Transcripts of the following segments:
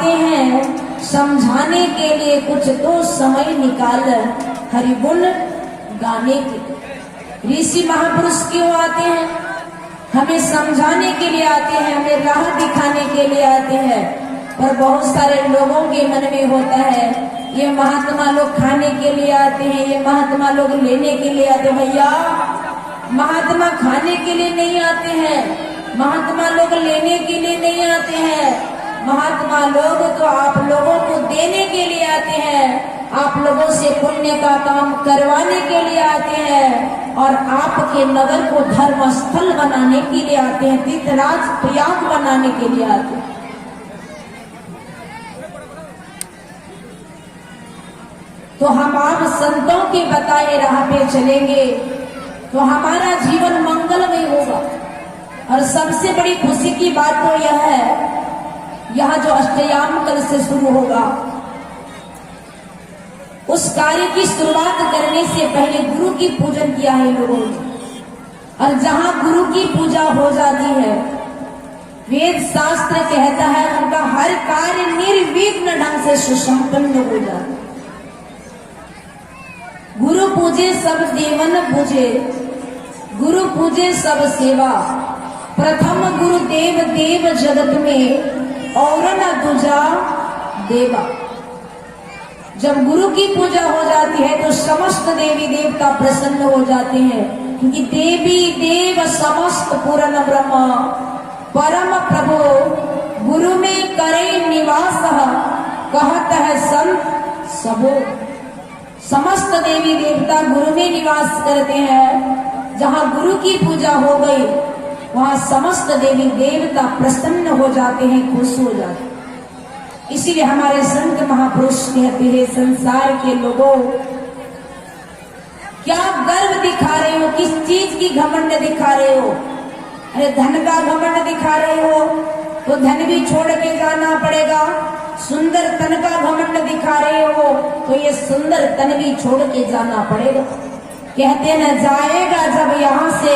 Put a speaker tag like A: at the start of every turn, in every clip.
A: आते हैं समझाने के लिए, कुछ तो समय निकाल हरिगुण गाने के। ऋषि महापुरुष क्यों आते हैं? हमें समझाने के लिए आते हैं, हमें राह दिखाने के लिए आते हैं। पर बहुत सारे लोगों के मन में होता है ये महात्मा लोग खाने के लिए आते हैं, ये महात्मा लोग लेने के लिए आते हैं। भैया, महात्मा खाने के लिए नहीं आते हैं, महात्मा लोग लेने के लिए नहीं आते हैं। महात्मा लोग तो आप लोगों को देने के लिए आते हैं, आप लोगों से पुण्य का काम करवाने के लिए आते हैं और आपके नगर को धर्म स्थल बनाने के लिए आते हैं, तीर्थराज प्रयाग बनाने के लिए आते हैं। तो हम आप संतों के बताए राह पे चलेंगे तो हमारा जीवन मंगलमय होगा। और सबसे बड़ी खुशी की बात तो यह है, यह जो अष्टयाम कल से शुरू होगा, उस कार्य की शुरुआत करने से पहले गुरु की पूजन किया है लोगों ने। और जहां गुरु की पूजा हो जाती है, वेद शास्त्र कहता है उनका हर कार्य निर्विघ्न ढंग से सुसंपन्न हो जाता है। गुरु पूजे सब देवन पूजे, गुरु पूजे सब सेवा। प्रथम गुरु देव देव जगत में और न दूजा देवा। जब गुरु की पूजा हो जाती है तो समस्त देवी देवता प्रसन्न हो जाते हैं, क्योंकि देवी देव समस्त पूर्ण ब्रह्म परम प्रभु गुरु में करे निवास कहत है संत सबो। समस्त देवी देवता गुरु में निवास करते हैं। जहां गुरु की पूजा हो गई वहां समस्त देवी देवता प्रसन्न हो जाते हैं, खुश हो जाते हैं। इसीलिए हमारे संत महापुरुष कहते हैं, संसार के लोगों क्या गर्व दिखा रहे हो, किस चीज की घमंड दिखा रहे हो? अरे धन का घमंड दिखा रहे हो तो धन भी छोड़ के जाना पड़ेगा। सुंदर तन का घमंड दिखा रहे हो तो ये सुंदर तन भी छोड़ के जाना पड़ेगा। कहते न जाएगा जब यहाँ से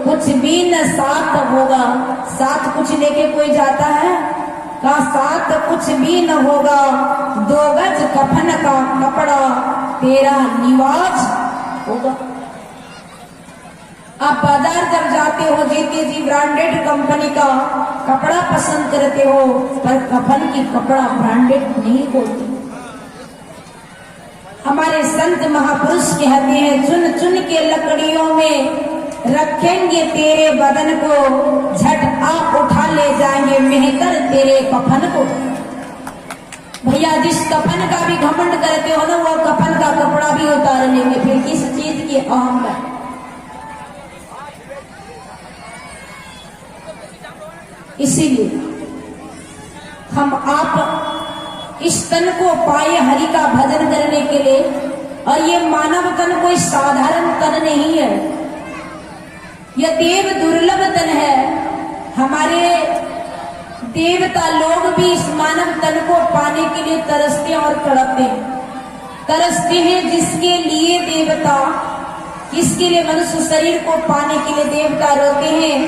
A: कुछ भी न साथ होगा। साथ कुछ लेके कोई जाता है का? साथ कुछ भी न होगा। 2 गज कफन का कपड़ा तेरा निवाज होगा। आप बाजार जब जाते हो, जीते जी ब्रांडेड कंपनी का कपड़ा पसंद करते हो, पर कफन की कपड़ा ब्रांडेड नहीं होती। हमारे संत महापुरुष कहते हैं, चुन चुन के लकड़ियों में रखेंगे तेरे बदन को, झट आप उठा ले जाएंगे मेहकर तेरे कफन को। भैया, जिस कफन का भी घमंड करते हो ना, वो कफन का कपड़ा भी उतार लेंगे, फिर किस चीज की अहम है? इसीलिए हम आप इस तन को पाए हरि का भजन करने के लिए। और ये मानव तन कोई साधारण तन नहीं है, यह देव दुर्लभ तन है। हमारे देवता लोग भी इस मानव तन को पाने के लिए तरसते और तरसते हैं। जिसके लिए देवता, किसके लिए मनुष्य शरीर को पाने के लिए देवता रोते हैं,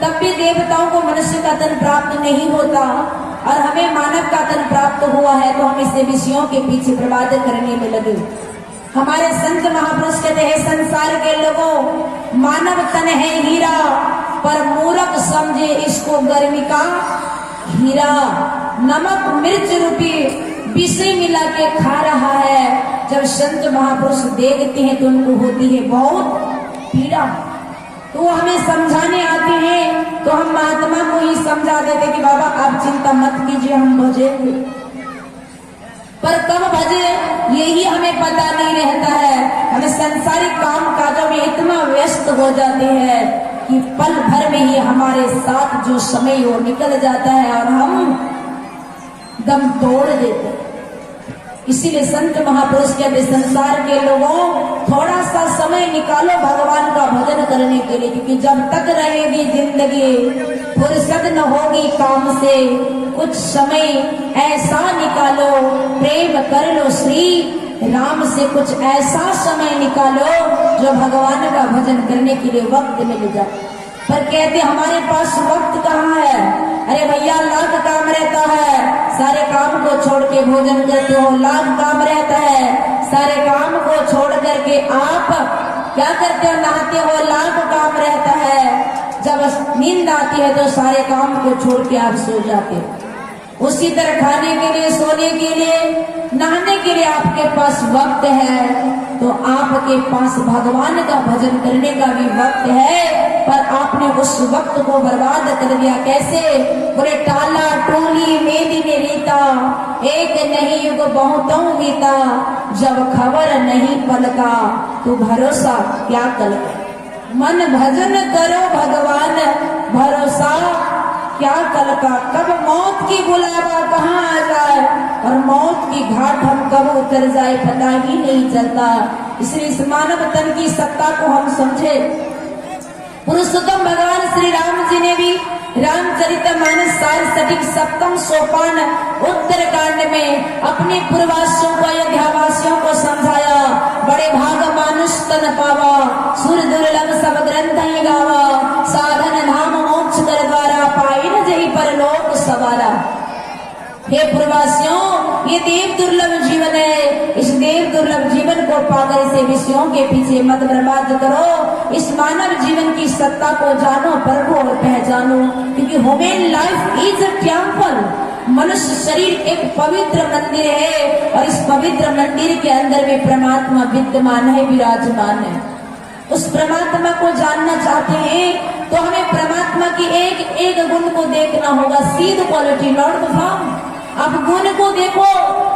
A: तब भी देवताओं को मनुष्य का तन प्राप्त नहीं होता और हमें मानव का तन प्राप्त हुआ है, तो हम इसे विषयों के पीछे बर्बाद करने में लगे। हमारे संत महापुरुष कहते हैं, संसार के लोगों मानव तन है हीरा, पर मूर्ख समझे इसको गर्मी का हीरा। नमक मिर्च रूपी विषय मिला के खा रहा है। जब संत महापुरुष देखते हैं तो उनको होती है बहुत पीड़ा। तो हमें समझाने आते हैं तो हम महात्मा को ही समझा देते कि बाबा आप चिंता मत कीजिए, हम भजेंगे। पर कब भजे यही हमें पता नहीं रहता है। हमें संसारिक काम काजों में इतना व्यस्त हो जाते हैं कि पल भर में ही हमारे साथ जो समय वो निकल जाता है और हम दम तोड़ देते हैं। इसीलिए संत महापुरुष कहते संसार के लोगों थोड़ा सा समय निकालो भगवान का भजन करने के लिए, क्योंकि जब तक रहेगी जिंदगी फुर्सत न होगी काम से। कुछ समय ऐसा निकालो, प्रेम कर लो श्री राम से, कुछ ऐसा समय निकालो जो भगवान का भजन करने के लिए वक्त मिल जाए। पर कहते हमारे पास वक्त कहाँ है। अरे भैया लाख काम रहता है, सारे काम को छोड़ के भोजन करते हो, लाख काम रहता है, सारे काम को छोड़ करके आप क्या करते हो, नहाते हो, लाख काम रहता है। जब नींद आती है तो सारे काम को छोड़ के आप सो जाते हो। उसी तरह खाने के लिए, सोने के लिए, नहाने के लिए आपके पास वक्त है, तो आपके पास भगवान का भजन करने का भी वक्त है, पर आपने उस वक्त को बर्बाद कर दिया। कैसे? बोले टाला टोली मेदी में रीता, एक नहीं युग बहुतों बीता, जब खबर नहीं पलका तो भरोसा क्या कल का। मन भजन करो भगवान, भरोसा क्या कल का। कब मौत की बुलावा कहाँ आ जाए और मौत की घाट हम कब उतर जाए पता ही नहीं चलता। इसलिए इस मानव तन की सत्ता को हम समझे। पुरुषोत्तम भगवान श्री राम जी ने भी रामचरितमानस सार सटीक सप्तम सोपान उत्तरकांड में अपने पूर्ववासियों को, अयोध्यावासियों को समझाया। बड़े भाग मानुष तन पावा, सुर दुर्लभ सब ग्रंथ ही गावा, साधन धाम मोक्ष कर द्वारा, पाई न जही परलोक सवारा। हे पूर्ववासियों, ये देव दुर्लभ जीवन है, इस देव दुर्लभ जीवन को पाकर से विषयों के पीछे मत बर्बाद करो। इस मानव जीवन की सत्ता को जानो, परखो और पहचानो, क्योंकि human life is a temple. मनुष्य शरीर एक पवित्र मंदिर है और इस पवित्र मंदिर के अंदर में परमात्मा विद्यमान है, विराजमान है। उस परमात्मा को जानना चाहते हैं तो हमें परमात्मा की एक एक गुण को देखना होगा। See the quality not the form. आप गुण को देखो,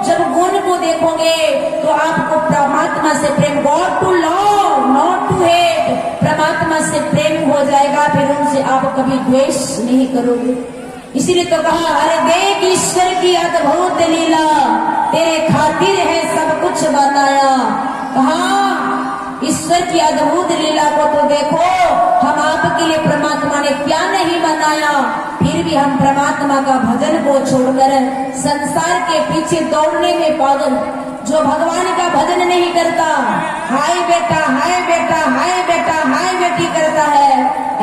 A: जब गुण को देखोगे तो आपको परमात्मा से प्रेम, God to love not to hate, परमात्मा से प्रेम हो जाएगा, फिर उनसे आप कभी द्वेष नहीं करोगे। इसीलिए तो कहा, अरे देख ईश्वर की अद्भुत लीला, तेरे खातिर है सब कुछ बनाया। कहा ईश्वर की अद्भुत लीला को तो देखो, हम आपके लिए परमात्मा ने क्या नहीं बनाया, फिर भी हम परमात्मा का भजन को छोड़कर संसार के पीछे दौड़ने में पागल। जो भगवान का भजन नहीं करता, हाय बेटा हाय बेटा हाय बेटा हाय बेटी करता है,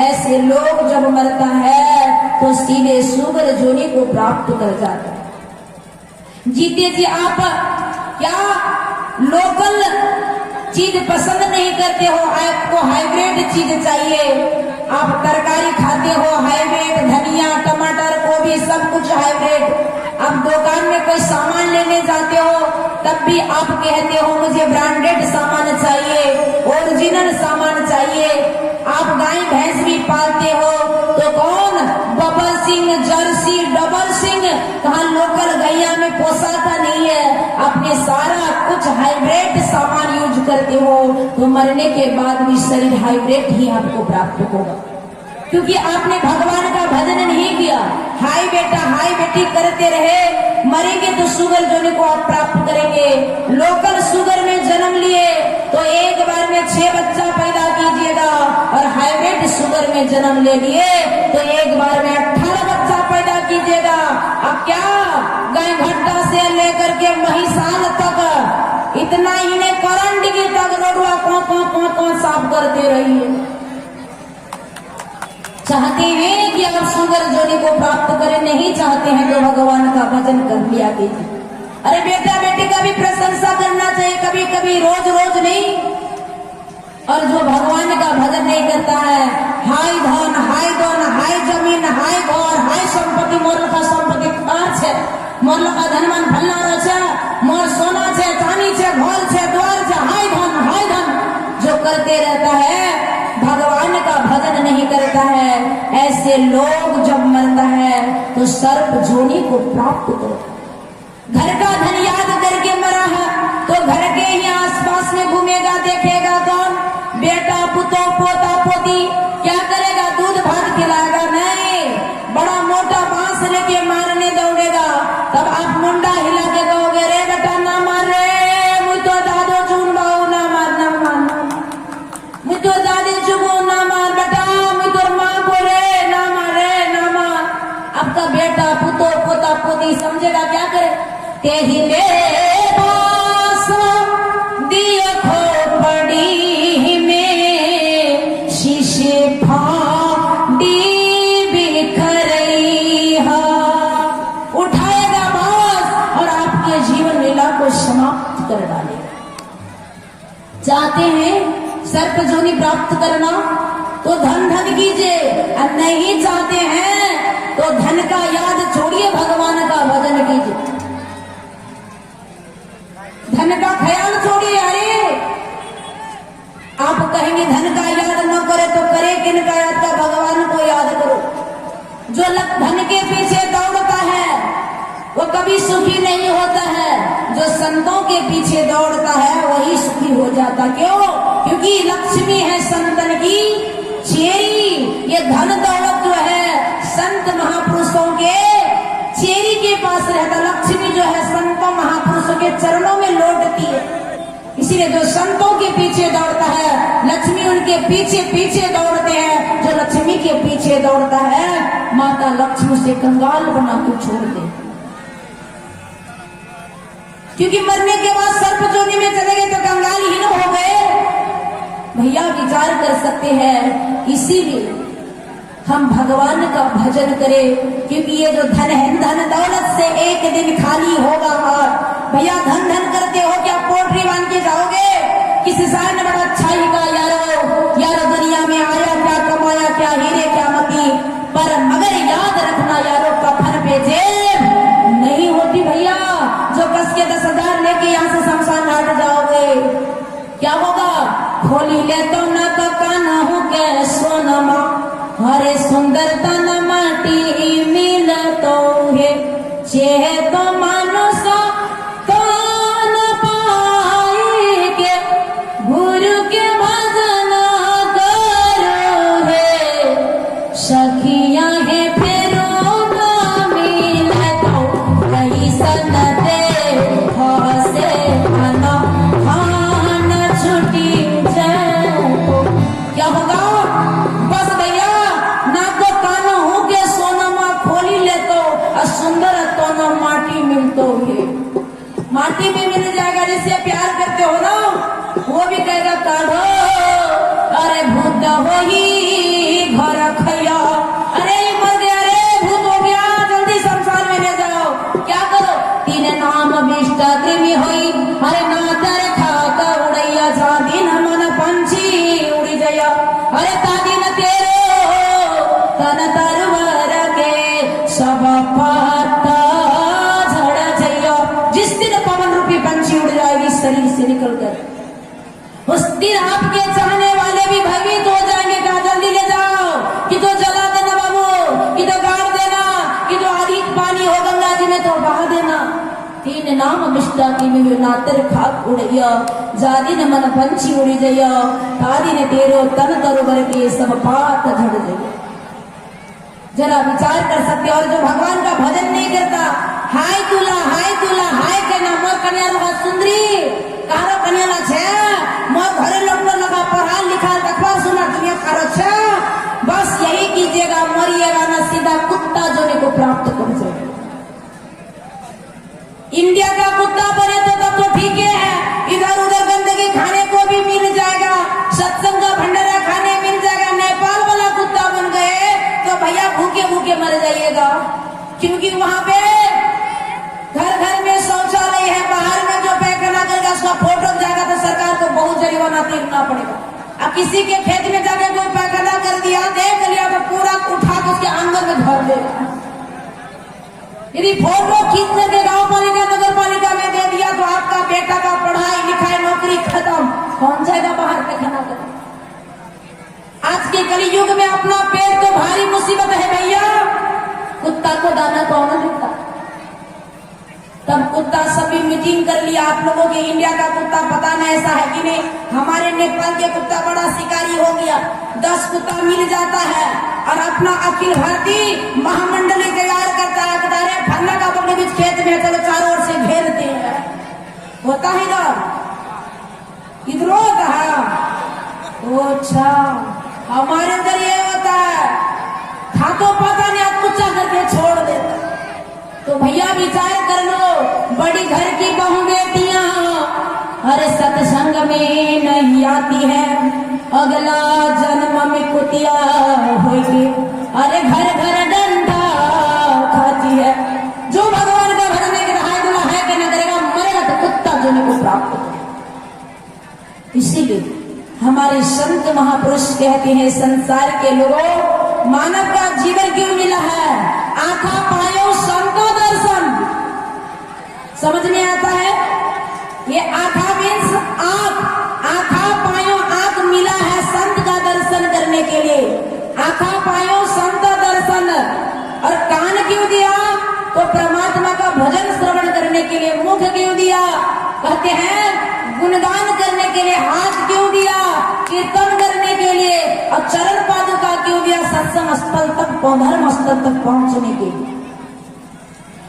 A: ऐसे लोग जब मरता है तो सीधे सुगर जोनी को प्राप्त कर जाता है। जीते जी आप क्या लोकल चीज पसंद नहीं करते हो, आपको हाइब्रिड चीज चाहिए। आप तरकारी खाते हो हाइब्रिड, धनिया टमाटर गोभी सब कुछ हाइब्रिड। आप दुकान में कोई सामान लेने जाते हो तब भी आप कहते हो मुझे ब्रांडेड सामान चाहिए, ओरिजिनल सामान चाहिए। आप गाय भैंस भी पालते हो तो कौन bubble Singh, Jersey, double Singh, कहाँ लोकल गैया में पोसाता नहीं है। आपने सारा कुछ हाइब्रिड सामान यूज करते हो तो मरने के बाद भी शरीर हाइब्रिड ही आपको प्राप्त होगा, क्योंकि आपने भगवान का भजन नहीं किया। हाय बेटा हाय बेटी करते रहे, मरेंगे तो शुगर जोने को आप प्राप्त करेंगे। लोकल शुगर में जन्म लिए तो एक बार में 6 बच्चा पैदा कीजिएगा, और हाइब्रिड शुगर में जन्म ले लिए तो एक बार में 18 बच्चा पैदा कीजिएगा। अब क्या गाय घट्टा से लेकर के महिषाल तक इतना ही ने करंट की तक रोडवा कौन साफ करते रहिए। चाहते हैं कि आप शुगर जोनी को प्राप्त करें, नहीं चाहते हैं तो भगवान का भजन कर लिया कीजिए। अरे बेटा बेटी का भी प्रशंसा करना चाहिए, कभी कभी, रोज रोज नहीं। और जो भगवान का भजन नहीं करता है, हाय धन हाय धन हाय जमीन हाय घर हाय संपत्ति, मोर का संपत्ति कार छे, मोर का धनवान भल्ला छे, मोर सोना छे, चांदी छे, घर छे, द्वार छे, हाय धन जो करते रहता है, भगवान का भजन नहीं करता है, ऐसे लोग जब मरता है तो सर्प जोनी को प्राप्त करो। घर का धन याद करके मरा है तो घर के ही आसपास में घूमेगा, देखेगा कौन? बेटा पुतो पोता पोती। क्या करेगा? दूध भात खिलाएगा? नहीं, बड़ा मोटा बांस लेके मारने दौड़ेगा। तब आप मुंडा हिला के कहोगे, रे बेटा ना मार रे, मुझ तो दादो चून बाऊ ना मार, ना मार, मुझ तो दादी चुगो ना मार बेटा, मुझ तो माँ बोले ना मार रे, ना मार। आपका बेटा पुतो पोता पोती समझेगा, क्या करे? तेहिले बास दिया खोपड़ी में शीशे फाड़ कर डालेगा। चाहते हैं सर्प जोनि प्राप्त करना तो धन धन कीजिए, और नहीं चाहते हैं तो धन का याद छोड़िए, भगवान का भजन कीजिए। धन का ख्याल छोड़िए। अरे आप कहेंगे धन का याद न करे तो करे किन का याद? का भगवान को याद करो। जो धन के पीछे दौड़ता है वो कभी सुखी नहीं होता है, जो संतों के पीछे दौड़ता है वही सुखी हो जाता। क्यों? क्योंकि लक्ष्मी है संतन की चेरी। ये धन दौलत जो है संत महापुरुषों के चेरी के पास रहता। लक्ष्मी जो है संतों महापुरुषों के चरणों में लौटती है। इसीलिए जो संतों के पीछे दौड़ता है लक्ष्मी उनके पीछे पीछे दौड़ते हैं। जो लक्ष्मी के पीछे दौड़ता है माता लक्ष्मी से कंगाल बना के छोड़ दे, क्योंकि मरने के बाद सर्प जोनी में चले गए तो कंगाल ही न हो गए। भैया विचार कर सकते हैं। इसीलिए हम भगवान का भजन करें, क्योंकि ये जो धन है धन दौलत से एक दिन खाली होगा। भैया धन धन करते हो क्या पोट्री बांध के जाओगे? किसी शायर ने बड़ा अच्छा ही कहा, यारो दुनिया में आया क्या कमाया, क्या हीरे क्या मती, पर मगर याद रखना यारो कफन पे जेब नहीं होती। भैया जो कस के 10,000 लेके यहाँ से शमशान घाट जाओगे क्या होगा? खोली ले तो न तो काना हो के सोनमा, अरे सुंदरता न माटी मिल तो है, चेह तो मानो सा कान पाए के गुरु के भजन करो है, सखिया है फेरो न मिल तो कहीं सन दे हसे खाना खाना छुट्टी जाए। क्या होगा? बस भैया ना तो कानो हो के सोनमा खोली ले तो सुंदर तो न माटी मिलतो है। माटी में मिल जाएगा। जिससे प्यार करते हो ना वो भी कहेगा काढ़ो, अरे भूत हो ही घर खैया, अरे मर गया, अरे भूत हो गया, जल्दी शमशान में ले जाओ। क्या करो? 3 नाम विष्ट कृमि होई, अरे नातर खाता उड़ैया, जादी न मन पंछी उड़ी जया, अरे तादी न तेरो तन तरवर के सब पाता झड़ जइया। जिस दिन पवन रूपी पंछी उड़ जाएगी शरीर से निकलकर, उस दिन आपके चाहने वाले भी भयभीत हो जाएंगे। कहा जल्दी ले जाओ, कि तो जला देना बाबू, कि तो गाड़ देना, कि तो आदि पानी हो गंगा जी में तो बहा देना। 3 नाम मिष्टा की में नातर खाक उड़ैया, जादी न मन पंछी उड़ी जइया, आदि ने तेरो तन तरोवर के सब पात झड़ जइया। जरा विचार कर सकते। और जो भगवान का भजन नहीं करता, हाय तुला हाय के नाम मोर कन्या लगा सुंदरी कारो कन्या ला छे, मोर घरे लोग लगा पढ़ा लिखा अखबार सुना दुनिया कारो छे। बस यही कीजिएगा, मरिएगा ना सीधा कुत्ता जोने को प्राप्त कर जाए। इंडिया का कुत्ता बने तो तब तो ठीक है, इधर उधर गंदगी खाने को भी मिल जाएगा, सत्संग का भंडारा खाने मिल जाएगा। नेपाल वाला कुत्ता बन गए तो भैया भूखे भूखे मर जाइएगा, क्योंकि वहां पे घर घर में शौचालय है, बाहर में जो पैखाना करेगा उसका फोटो जाएगा तो सरकार को बहुत जरिमाना देना पड़ेगा। अब किसी के खेत में जाके कोई पैखाना कर दिया, देख लिया तो पूरा उठा के उसके आंगन में भर देगा। यदि फोटो खींचने के गांव पालिका नगर पालिका में दे दिया तो आपका बेटा का पढ़ाई लिखाई नौकरी खत्म। कौन जाएगा बाहर पैखाना कर? आज के कली युग में अपना पेट तो भारी मुसीबत है भैया। कुत्ता को दाना कौन देता? तब कुत्ता सभी मीटिंग कर लिया। आप लोगों के इंडिया का कुत्ता पता नहीं ऐसा है कि नहीं, हमारे नेपाल के कुत्ता बड़ा शिकारी हो गया। 10 कुत्ता मिल जाता है और अपना अखिल भारतीय महामंडली तैयार करता है। फन्ना का अपने बीच खेत में चलो चारों ओर से घेरते हैं। होता है ना इधर होता है। अच्छा हमारे अंदर ये होता है, था तो पता नहीं आप कुछ करके छोड़ देता। तो भैया विचार कर लो, बड़ी घर की बहू बेटियां अरे सत्संग में नहीं आती है, अगला जन्म में कुतिया होगी, अरे घर घर डंडा खाती है। जो भगवान का घर में है कि न करेगा, मरेगा तो कुत्ता जो को प्राप्त हमारे संत महापुरुष कहते हैं, संसार के लोगों, मानव का जीवन क्यों मिला है? आंखा पायो संतो दर्शन। समझ में आता है? ये आंखा मीन्स आंख, आंखा पायो, आंख मिला है संत का दर्शन करने के लिए। आंखा पायो संत दर्शन। और कान क्यों दिया? तो परमात्मा का भजन श्रवण करने के लिए। मुख क्यों दिया? कहते हैं गुणगान करने के लिए। हाथ क्यों दिया? कीर्तन करने के लिए। और चरण पादुका क्यों दिया? सत्संग स्थल तक, धर्म स्थल तक पहुंचने के लिए।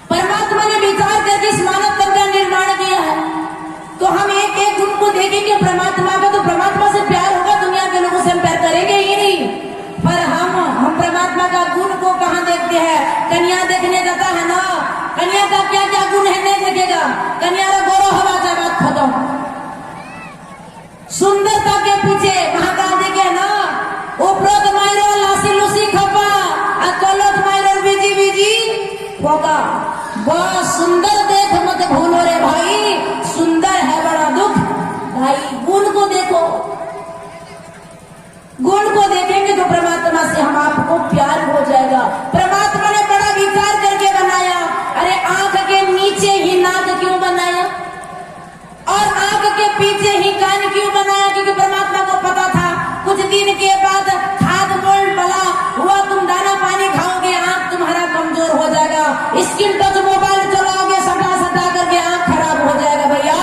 A: परमात्मा ने विचार करके इस मानव तन का निर्माण किया है। तो हम एक एक गुण को देखेंगे परमात्मा का, तो परमात्मा से प्यार होगा। दुनिया के लोगों से हम प्यार करेंगे ही नहीं। पर हम परमात्मा का गुण को कहाँ देखते हैं? कन्या देखने जाता है ना, कन्या का क्या क्या गुण है नहीं देखेगा। कन्या का गौरव हवा जाए, बात खत्म। सुंदरता के पीछे महाकाल देखे ना, उपरोत मायरो लासी लूसी खपा, अकलोत मायरो बीजी बीजी होगा। बहुत सुंदर देख मत भूलो रे भाई, सुंदर है बड़ा दुख भाई। गुण को देखो, गुण को देखेंगे तो परमात्मा से हम आपको प्यार हो जाएगा। परमात्मा ने बड़ा विचार करके बनाया। अरे आंख के नीचे ही नाक क्यों बनाया? और आंख के पीछे ही कान क्यों बनाया? क्योंकि परमात्मा को पता था कुछ दिन के बाद खाद मोल्ड बला हुआ, तुम दाना पानी खाओगे, आंख तुम्हारा कमजोर हो जाएगा। स्क्रीन टच मोबाइल चलाओगे, सटा सटा करके आंख खराब हो जाएगा भैया।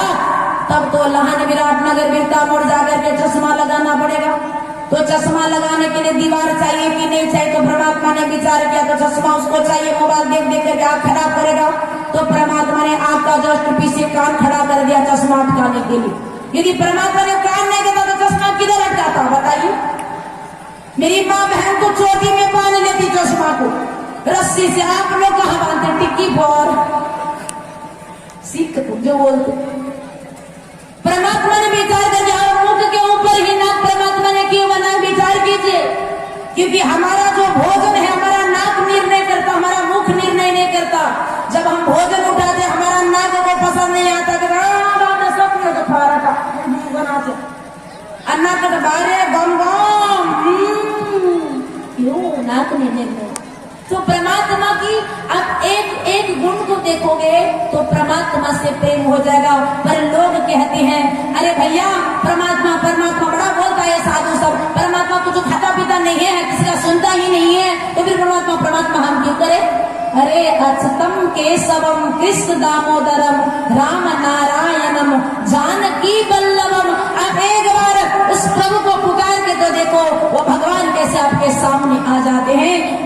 A: तब तो लहान विराटनगर बिरता मोड़ जाकर के चश्मा लगाना पड़ेगा। तो चश्मा लगाने के लिए दीवार चाहिए कि नहीं चाहिए? तो परमात्मा ने विचार किया तो चश्मा उसको चाहिए। मोबाइल देख देख करके आंख खराब करेगा, तो परमात्मा ने आंख का जस्ट पीछे कान खड़ा कर दिया चश्मा हटाने के लिए। यदि परमात्मा ने कान नहीं देता तो चश्मा किधर हट जाता? बताइए। मेरी माँ बहन तो चोटी में बांध लेती चश्मा को रस्सी से। आप लोग कहाँ बांधते? टिक्की पर सीख जो बोलते। परमात्मा ने विचार कर दिया। मुख के ऊपर ही नाक परमात्मा ने क्यों बनाया? विचार कीजिए। क्योंकि हमारा जो भोजन है, हमारा नाक निर्णय करता, हमारा मुख निर्णय नहीं करता। जब हम भोजन उठाते, हमारा नाक को पसंद नहीं आता कि सब तो खा रहा था बनाते अन्ना के बारे गम गम क्यों नाक निर्णय। तो परमात्मा की आप एक एक गुण को देखोगे तो परमात्मा से प्रेम हो जाएगा। पर लोग कहते हैं अरे भैया परमात्मा परमात्मा बड़ा बोलता है साधु सब, परमात्मा को जो खाता पीता नहीं है, किसी का सुनता ही नहीं है, तो फिर परमात्मा परमात्मा हम क्यों करें? अरे अच्युतम केशवम कृष्ण दामोदरम राम नारायणम जानकी वल्लभम। आप एक बार उस प्रभु को पुकार के तो देखो, वो भगवान कैसे आपके सामने आ जाते हैं।